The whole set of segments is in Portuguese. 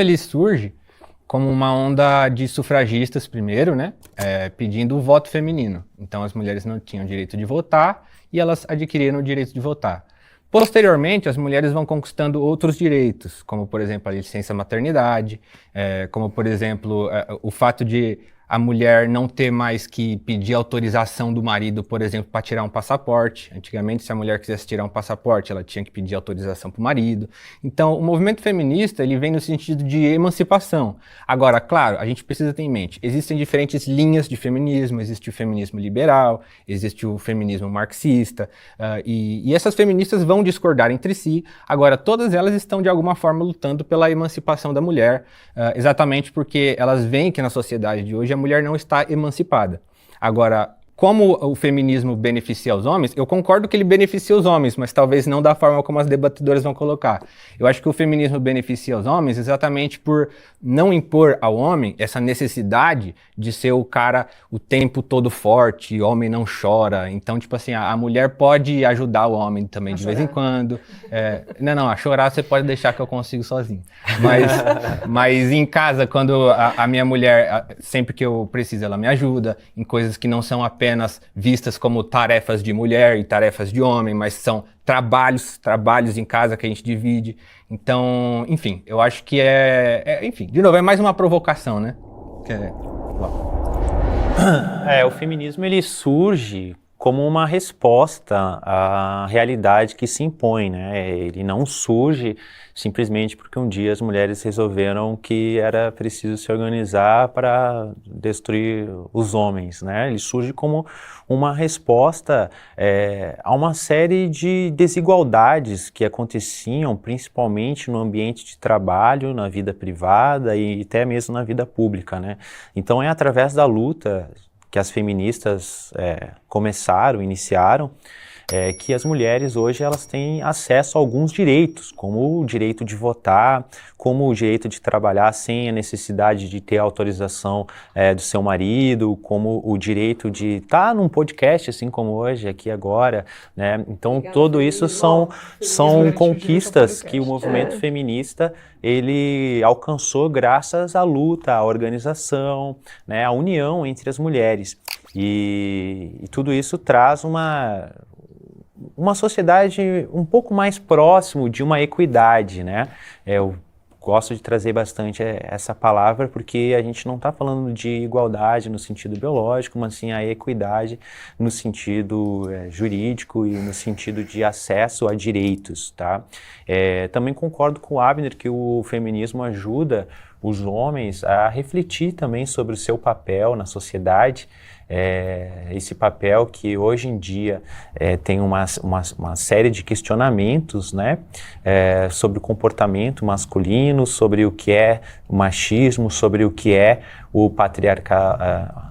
Ele surge como uma onda de sufragistas primeiro, né, pedindo o voto feminino. Então as mulheres não tinham direito de votar e elas adquiriram o direito de votar. Posteriormente, as mulheres vão conquistando outros direitos, como por exemplo a licença maternidade, como por exemplo o fato de a mulher não ter mais que pedir autorização do marido, por exemplo, para tirar um passaporte. Antigamente, se a mulher quisesse tirar um passaporte, ela tinha que pedir autorização para o marido. Então, o movimento feminista, ele vem no sentido de emancipação. Agora, claro, a gente precisa ter em mente, existem diferentes linhas de feminismo, existe o feminismo liberal, existe o feminismo marxista, e essas feministas vão discordar entre si. Agora, todas elas estão, de alguma forma, lutando pela emancipação da mulher, exatamente porque elas veem que na sociedade de hoje a mulher não está emancipada. Agora, como o feminismo beneficia os homens, eu concordo que ele beneficia os homens, mas talvez não da forma como as debatedoras vão colocar. Eu acho que o feminismo beneficia os homens exatamente por não impor ao homem essa necessidade de ser o cara o tempo todo forte, o homem não chora. Então, tipo assim, a mulher pode ajudar o homem também de vez em quando. Não, a chorar você pode deixar que eu consigo sozinho. Mas em casa, quando a minha mulher, sempre que eu preciso, ela me ajuda em coisas que não são apenas vistas como tarefas de mulher e tarefas de homem, mas são trabalhos em casa que a gente divide. Então, enfim, eu acho que enfim, de novo, é mais uma provocação, né? O feminismo ele surge como uma resposta à realidade que se impõe, né? Ele não surge simplesmente porque um dia as mulheres resolveram que era preciso se organizar para destruir os homens, né? Ele surge como uma resposta a uma série de desigualdades que aconteciam principalmente no ambiente de trabalho, na vida privada e até mesmo na vida pública, né? Então é através da luta que as feministas iniciaram, que as mulheres hoje elas têm acesso a alguns direitos, como o direito de votar, como o direito de trabalhar sem a necessidade de ter autorização do seu marido, como o direito de estar num podcast assim como hoje, aqui agora, né? Então tudo isso são conquistas que o movimento feminista ele alcançou graças à luta, à organização, né, à união entre as mulheres. E tudo isso traz uma sociedade um pouco mais próximo de uma equidade, né? Eu gosto de trazer bastante essa palavra porque a gente não está falando de igualdade no sentido biológico, mas sim a equidade no sentido jurídico e no sentido de acesso a direitos, tá? Também concordo com o Abner que o feminismo ajuda os homens a refletir também sobre o seu papel na sociedade, esse papel que hoje em dia tem uma série de questionamentos, né, sobre o comportamento masculino, sobre o que é o machismo, sobre o que é o patriarcado,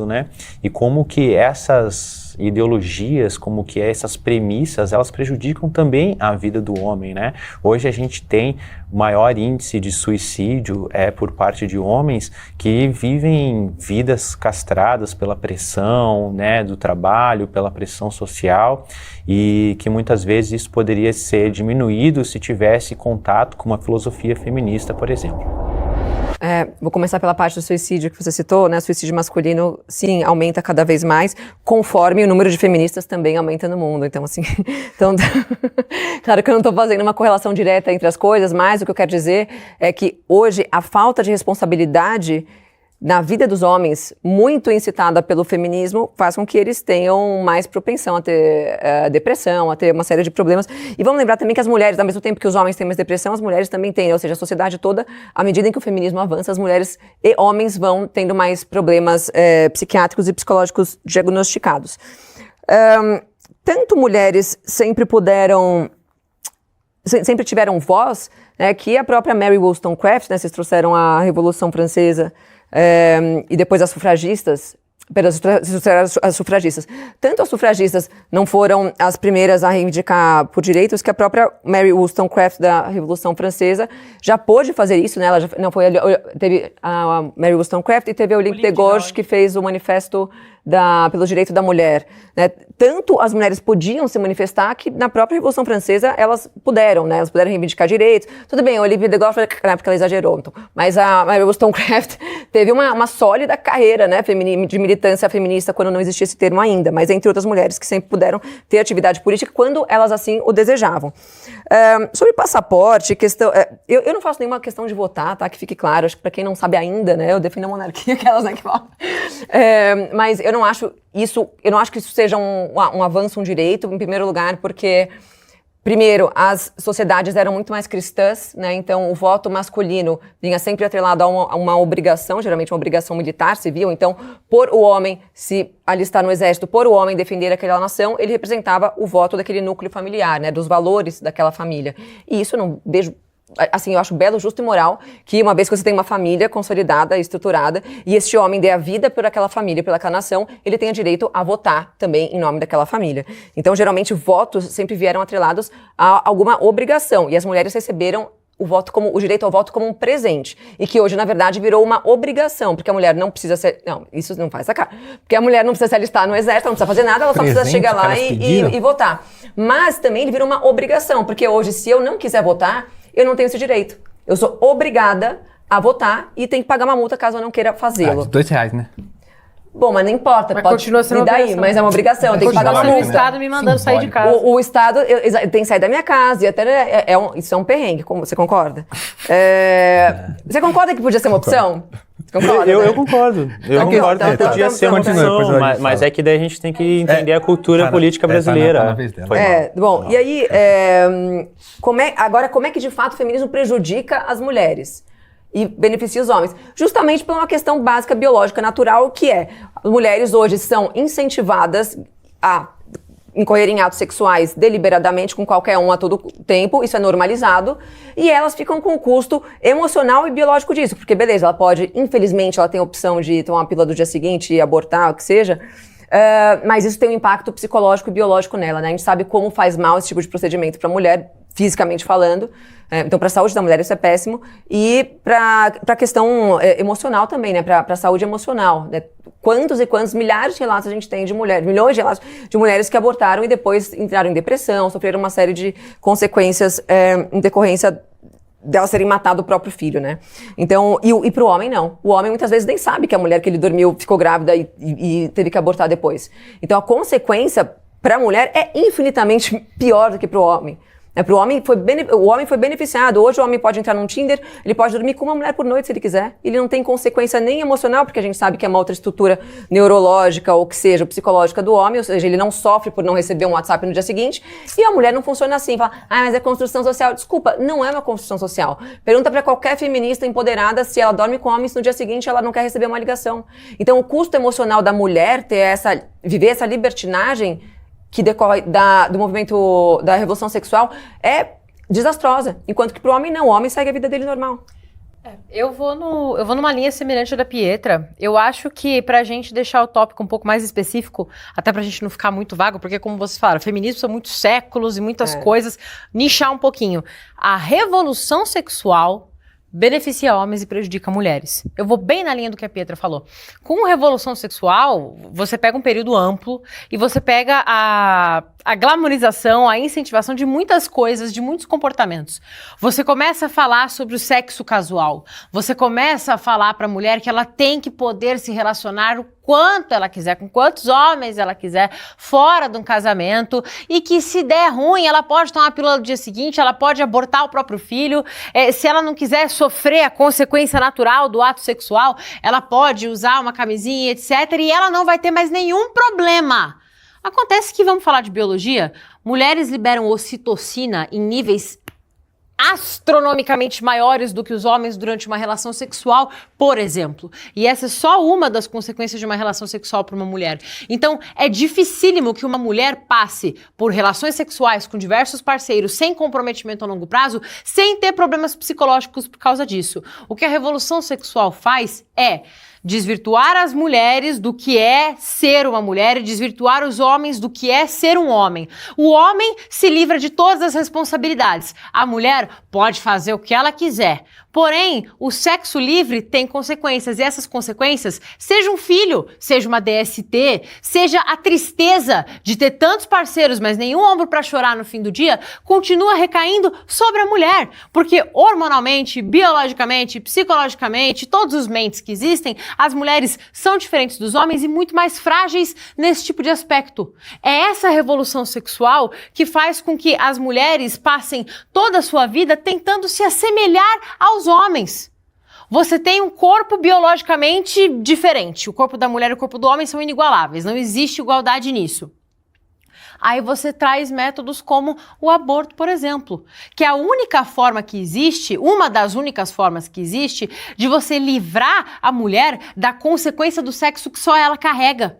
né, e como que essas ideologias, como que essas premissas, elas prejudicam também a vida do homem, né? Hoje a gente tem o maior índice de suicídio por parte de homens que vivem vidas castradas pela pressão, né, do trabalho, pela pressão social, e que muitas vezes isso poderia ser diminuído se tivesse contato com uma filosofia feminista, por exemplo. Vou começar pela parte do suicídio que você citou, né? O suicídio masculino, sim, aumenta cada vez mais, conforme o número de feministas também aumenta no mundo. Então, assim, claro que eu não estou fazendo uma correlação direta entre as coisas, mas o que eu quero dizer é que hoje a falta de responsabilidade na vida dos homens, muito incitada pelo feminismo, faz com que eles tenham mais propensão a ter depressão, a ter uma série de problemas. E vamos lembrar também que as mulheres, ao mesmo tempo que os homens têm mais depressão, as mulheres também têm, ou seja, a sociedade toda, à medida em que o feminismo avança, as mulheres e homens vão tendo mais problemas psiquiátricos e psicológicos diagnosticados. Tanto mulheres sempre tiveram voz, né, que a própria Mary Wollstonecraft, né, vocês trouxeram a Revolução Francesa, e depois as sufragistas, tanto as sufragistas não foram as primeiras a reivindicar por direitos, que a própria Mary Wollstonecraft da Revolução Francesa já pôde fazer isso, né? Ela já não foi, teve a Mary Wollstonecraft e teve o Olympe de Gouges que fez o manifesto pelo direito da mulher, né? Tanto as mulheres podiam se manifestar que na própria Revolução Francesa elas puderam, né? Elas puderam reivindicar direitos. Tudo bem, a Olivia de Gaulle, na época ela exagerou, então, mas a Mary Wollstonecraft teve uma sólida carreira, né, de militância feminista quando não existia esse termo ainda, mas entre outras mulheres que sempre puderam ter atividade política quando elas assim o desejavam. Sobre passaporte, questão, eu não faço nenhuma questão de votar, tá? Que fique claro, acho que para quem não sabe ainda, né, eu defendo a monarquia, aquelas, né, que falam. Mas eu não acho que isso seja um avanço, um direito, em primeiro lugar, porque, primeiro, as sociedades eram muito mais cristãs, né? Então o voto masculino vinha sempre atrelado a uma obrigação, geralmente uma obrigação militar, civil. Então, por o homem se alistar no exército, por o homem defender aquela nação, ele representava o voto daquele núcleo familiar, né? Dos valores daquela família. E isso eu não vejo... Assim, eu acho belo, justo e moral que uma vez que você tem uma família consolidada, estruturada, e este homem dê a vida por aquela família, pela aquela nação, ele tenha direito a votar também em nome daquela família. Então, geralmente, votos sempre vieram atrelados a alguma obrigação, e as mulheres receberam o direito ao voto como um presente, e que hoje, na verdade, virou uma obrigação, porque a mulher não precisa ser... Não, isso não faz sacar. Porque a mulher não precisa se alistar no exército, não precisa fazer nada, ela só precisa chegar lá e votar. Mas também ele virou uma obrigação, porque hoje, se eu não quiser votar, eu não tenho esse direito. Eu sou obrigada a votar e tenho que pagar uma multa caso eu não queira fazê-lo. De R$2, né? Bom, mas não importa, Mas pode continua sendo me dar aí, obrigação. mas é uma obrigação, eu tenho que pagar uma Continua sendo o multa. Estado me mandando sair de casa. O Estado tem que sair da minha casa, e até isso é um perrengue, você concorda? Você concorda que podia ser uma opção? Você concorda, Eu né? concordo. Eu concordo que podia ser uma opção, mas é que daí a gente tem que entender a cultura política brasileira. Tá na vez dela. Bom, e aí, agora como é que de fato o feminismo prejudica as mulheres e beneficia os homens? Justamente por uma questão básica biológica natural, que é, as mulheres hoje são incentivadas a incorrerem em atos sexuais deliberadamente com qualquer um a todo tempo, isso é normalizado, e elas ficam com o custo emocional e biológico disso, porque beleza, ela pode, infelizmente, ela tem a opção de tomar uma pílula do dia seguinte e abortar, o que seja, mas isso tem um impacto psicológico e biológico nela, né? A gente sabe como faz mal esse tipo de procedimento para a mulher, fisicamente falando, então para a saúde da mulher isso é péssimo, e para a questão emocional também, né? Para a saúde emocional, né? Quantos e quantos milhares de relatos a gente tem de mulheres, milhões de relatos de mulheres que abortaram e depois entraram em depressão, sofreram uma série de consequências em decorrência delas terem matado o próprio filho, né? Então, e pro homem não. O homem muitas vezes nem sabe que a mulher que ele dormiu ficou grávida e teve que abortar depois. Então a consequência para a mulher é infinitamente pior do que pro homem. Pro homem o homem foi beneficiado. Hoje o homem pode entrar num Tinder, ele pode dormir com uma mulher por noite se ele quiser. Ele não tem consequência nem emocional, porque a gente sabe que é uma outra estrutura neurológica ou que seja psicológica do homem, ou seja, ele não sofre por não receber um WhatsApp no dia seguinte. E a mulher não funciona assim, fala, mas é construção social. Desculpa, não é uma construção social. Pergunta para qualquer feminista empoderada se ela dorme com homens no dia seguinte ela não quer receber uma ligação. Então o custo emocional da mulher viver essa libertinagem que decorre do movimento da revolução sexual é desastrosa, enquanto que pro homem não, o homem segue a vida dele normal. Eu vou numa linha semelhante à da Pietra. Eu acho que pra gente deixar o tópico um pouco mais específico, até pra gente não ficar muito vago, porque como você fala, feminismo são muitos séculos e muitas coisas, nichar um pouquinho. A revolução sexual beneficia homens e prejudica mulheres. Eu vou bem na linha do que a Pietra falou. Com revolução sexual, você pega um período amplo e você pega a glamorização, a incentivação de muitas coisas, de muitos comportamentos. Você começa a falar sobre o sexo casual. Você começa a falar para a mulher que ela tem que poder se relacionar o quanto ela quiser, com quantos homens ela quiser, fora de um casamento, e que se der ruim, ela pode tomar a pílula no dia seguinte, ela pode abortar o próprio filho, se ela não quiser sofrer a consequência natural do ato sexual, ela pode usar uma camisinha, etc., e ela não vai ter mais nenhum problema. Acontece que, vamos falar de biologia, mulheres liberam ocitocina em níveis astronomicamente maiores do que os homens durante uma relação sexual, por exemplo. E essa é só uma das consequências de uma relação sexual para uma mulher. Então, é dificílimo que uma mulher passe por relações sexuais com diversos parceiros sem comprometimento a longo prazo, sem ter problemas psicológicos por causa disso. O que a revolução sexual faz é desvirtuar as mulheres do que é ser uma mulher e desvirtuar os homens do que é ser um homem. O homem se livra de todas as responsabilidades. A mulher pode fazer o que ela quiser. Porém, o sexo livre tem consequências, e essas consequências, seja um filho, seja uma DST, seja a tristeza de ter tantos parceiros, mas nenhum ombro para chorar no fim do dia, continua recaindo sobre a mulher. Porque hormonalmente, biologicamente, psicologicamente, todos os mentes que existem, as mulheres são diferentes dos homens e muito mais frágeis nesse tipo de aspecto. É essa revolução sexual que faz com que as mulheres passem toda a sua vida tentando se assemelhar aos homens. Você tem um corpo biologicamente diferente. O corpo da mulher e o corpo do homem são inigualáveis. Não existe igualdade nisso. Aí você traz métodos como o aborto, por exemplo, que é a única forma que existe, uma das únicas formas que existe, de você livrar a mulher da consequência do sexo que só ela carrega.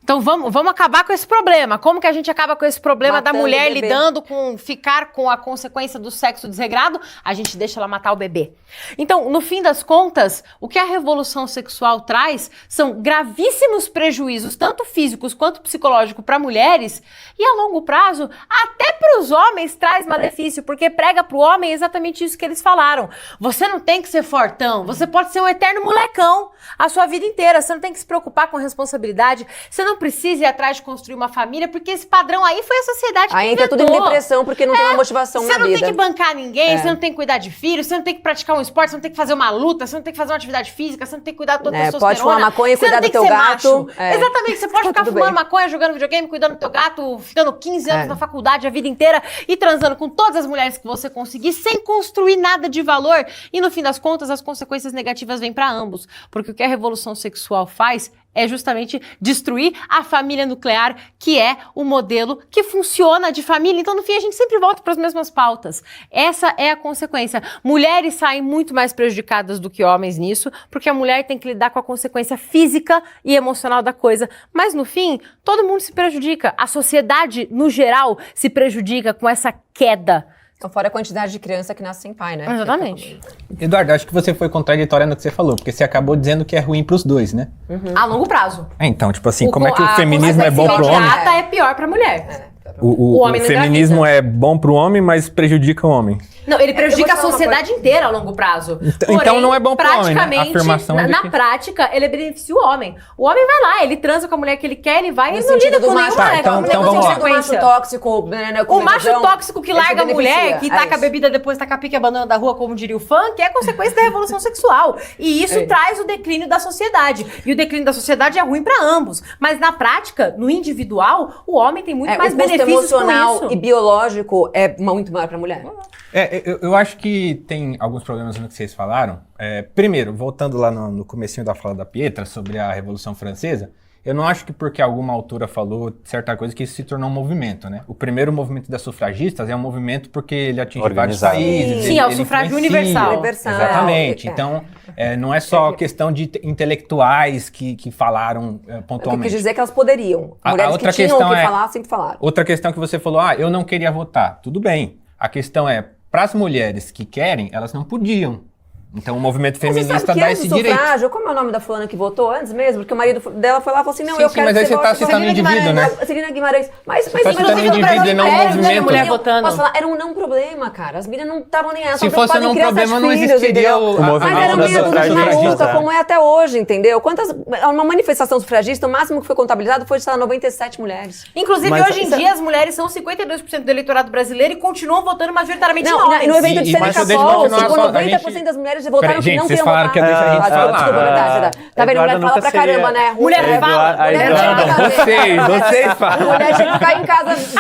Então vamos acabar com esse problema. Como que a gente acaba com esse problema Matando da mulher o bebê. lidando com ficar com a consequência do sexo desregrado? A gente deixa ela matar o bebê. Então, no fim das contas, o que a revolução sexual traz são gravíssimos prejuízos, tanto físicos quanto psicológicos, para mulheres, e a longo prazo, até para os homens traz malefício, porque prega para o homem exatamente isso que eles falaram. Você não tem que ser fortão, você pode ser um eterno molecão a sua vida inteira, você não tem que se preocupar com responsabilidade, você não precisa ir atrás de construir uma família, porque esse padrão aí foi a sociedade que Aí inventou. entra tudo em depressão, porque não tem uma motivação Você na não vida. tem que bancar ninguém, você não tem que cuidar de filhos, você não tem que praticar um esporte, você não tem que fazer uma luta, você não tem que fazer uma atividade física, você não tem que cuidar da tua testosterona. Pode fumar maconha e você não cuidar tem do teu que ser gato. macho. Exatamente, você pode ficar Tudo fumando bem. maconha, jogando videogame, cuidando do teu gato, ficando 15 anos É. na faculdade a vida inteira e transando com todas as mulheres que você conseguir sem construir nada de valor. E no fim das contas, as consequências negativas vêm para ambos. Porque o que a revolução sexual faz é justamente destruir a família nuclear, que é o modelo que funciona de família. Então, no fim, a gente sempre volta para as mesmas pautas. Essa é a consequência. Mulheres saem muito mais prejudicadas do que homens nisso, porque a mulher tem que lidar com a consequência física e emocional da coisa. Mas, no fim, todo mundo se prejudica. A sociedade, no geral, se prejudica com essa queda. Então, fora a quantidade de criança que nasce sem pai, né? Exatamente. Eduardo, acho que você foi contraditória no que você falou, porque você acabou dizendo que é ruim pros dois, né? A longo prazo. Então, tipo assim, como é que o feminismo a é bom pro consequência homem? imediata é pior para a mulher. O homem não feminismo engravida. é bom pro homem, mas prejudica o homem. Não, ele prejudica eu a vou te falar uma sociedade inteira a longo prazo. Então não é bom pro homem, né? A praticamente, afirmação é de na que- prática, ele beneficia o homem. O homem vai lá, ele transa com a mulher que ele quer, ele vai e No ele não sentido lida do com macho, nenhuma Tá, então no vamos lá. sentido do macho tóxico, né, O macho tóxico que ele larga a mulher, beneficia, que é taca a isso. bebida depois, taca a pique e abandona da rua, como diria o funk, é consequência da revolução sexual. E isso traz o declínio da sociedade. E o declínio da sociedade é ruim para ambos. Mas na prática, no individual, o homem tem muito mais o custo benefícios com emocional isso. e biológico é muito maior pra mulher. Eu acho que tem alguns problemas no que vocês falaram. Primeiro, voltando lá no comecinho da fala da Pietra sobre a Revolução Francesa, eu não acho que porque alguma autora falou certa coisa que isso se tornou um movimento, né? O primeiro movimento das sufragistas é um movimento porque ele atinge vários Organizado. países. Sim, ele- é o ele sufrágio influencia. universal. Universal. Exatamente. É. Então, não é só questão de intelectuais que falaram O que eu pontualmente. quis dizer é que elas poderiam. A Mulheres outra que tinham o questão que é- falar, sempre falaram. Outra questão que você falou, eu não queria votar. Tudo bem. A questão é, para as mulheres que querem, elas não podiam. Então o movimento Mas você feminista sabe que dá antes esse do direito. sufrágio, como é o nome da fulana que votou antes mesmo? Porque o marido dela foi lá e falou assim, não, Sim, eu sim, quero mas que aí você você tá vote. citando Celina indivíduo, Guimarães, né? não, Celina Guimarães. Mas tá citando mas indivíduo e não mulheres, movimento. mulher votando. Posso falar, era um não problema, cara. As meninas não estavam nem aí. Se fosse um problema, não filhos, existiria entendeu? o Mas movimento era das meia dúzia de sufragistas, maluca, né? como é até hoje, entendeu? Uma manifestação sufragista, o máximo que foi contabilizado foi, sei lá, 97 mulheres. Inclusive, Mas hoje em dia, as mulheres são 52% do eleitorado brasileiro e continuam votando majoritariamente em Não, homens. e no evento de mas Seneca deixa eu Sol, continuar só, a 90% gente- das mulheres votaram Peraí, que gente, não vocês queriam falaram votar. que eu deixo a gente falar. Desculpa, verdade. Tá vendo? Mulher Eduardo fala nunca pra seria- caramba, né? Mulher fala, A mulher Eduarda- fala, Vocês falam. mulher tinha que ficar em casa.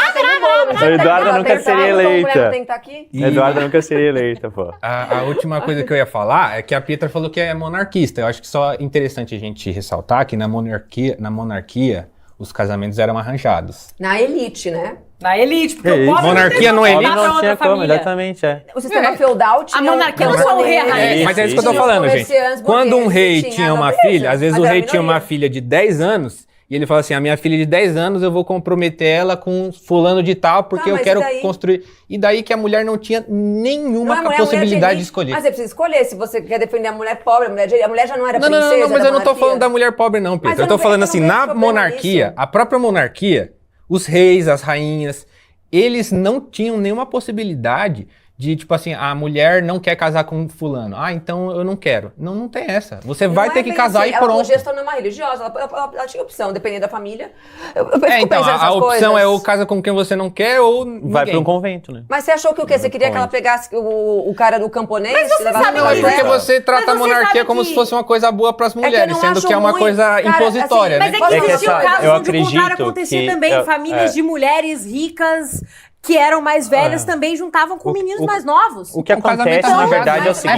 A Eduarda nunca seria eleita. Mulher tem que estar aqui. Eduarda nunca seria eleita, pô. A última coisa que eu ia falar é que a Pietra falou que é monarquista. Eu acho que só é interessante a gente ressaltar que na monarquia os casamentos eram arranjados. Na elite, né? Na elite, porque Que o isso? pobre Monarquia não é tem elite? como voltar pra Não tinha outra como, família. exatamente, O sistema feudal tinha... A monarquia não é só o rei e a rainha. Mas é isso que eu tô Isso. falando, gente. Comerciantes, Quando um burgueses, rei tinha tinha uma nobreza, filha, às vezes mas o era rei tinha uma minoria. filha de 10 anos e ele fala assim, a minha filha de 10 anos eu vou comprometer ela com fulano de tal porque Tá, eu mas quero e daí? construir... E daí que a mulher não tinha nenhuma Não é mulher, possibilidade mulher de escolher. Mas você precisa escolher se você quer defender a mulher pobre, a mulher já não era Não, princesa, mas era eu não tô monarquia. falando da mulher pobre não, Mas Pedro. eu Eu tô não falando vejo- assim, eu não na vejo problema monarquia, nisso. a própria monarquia, os reis, as rainhas, eles não tinham nenhuma possibilidade de, tipo assim, a mulher não quer casar com fulano. Ah, então eu não quero. Não, não tem essa. Você vai Não ter é que bem casar assim, e pronto. A gestão não é uma religiosa, ela tinha opção, dependendo da família. Eu fico Então, pensando a essas opção coisas. é ou casa com quem você não quer ou Vai ninguém. para um convento, né? Mas você achou que o quê? Você queria que ela pegasse o cara do camponês? Mas você levasse sabe pra Não, é que- porque casa? você trata a Mas você monarquia sabe como que- se fosse uma coisa boa pras eu mulheres, não sendo acho que é uma ruim. coisa Cara, impositória, assim, Mas né? é que É que existiam essa- casos eu onde o contrário acredito acontecia que- também. Famílias de mulheres ricas que eram mais velhas também juntavam com meninos mais novos. O que O casamento acontece, na arranjado, verdade, é o né? seguinte.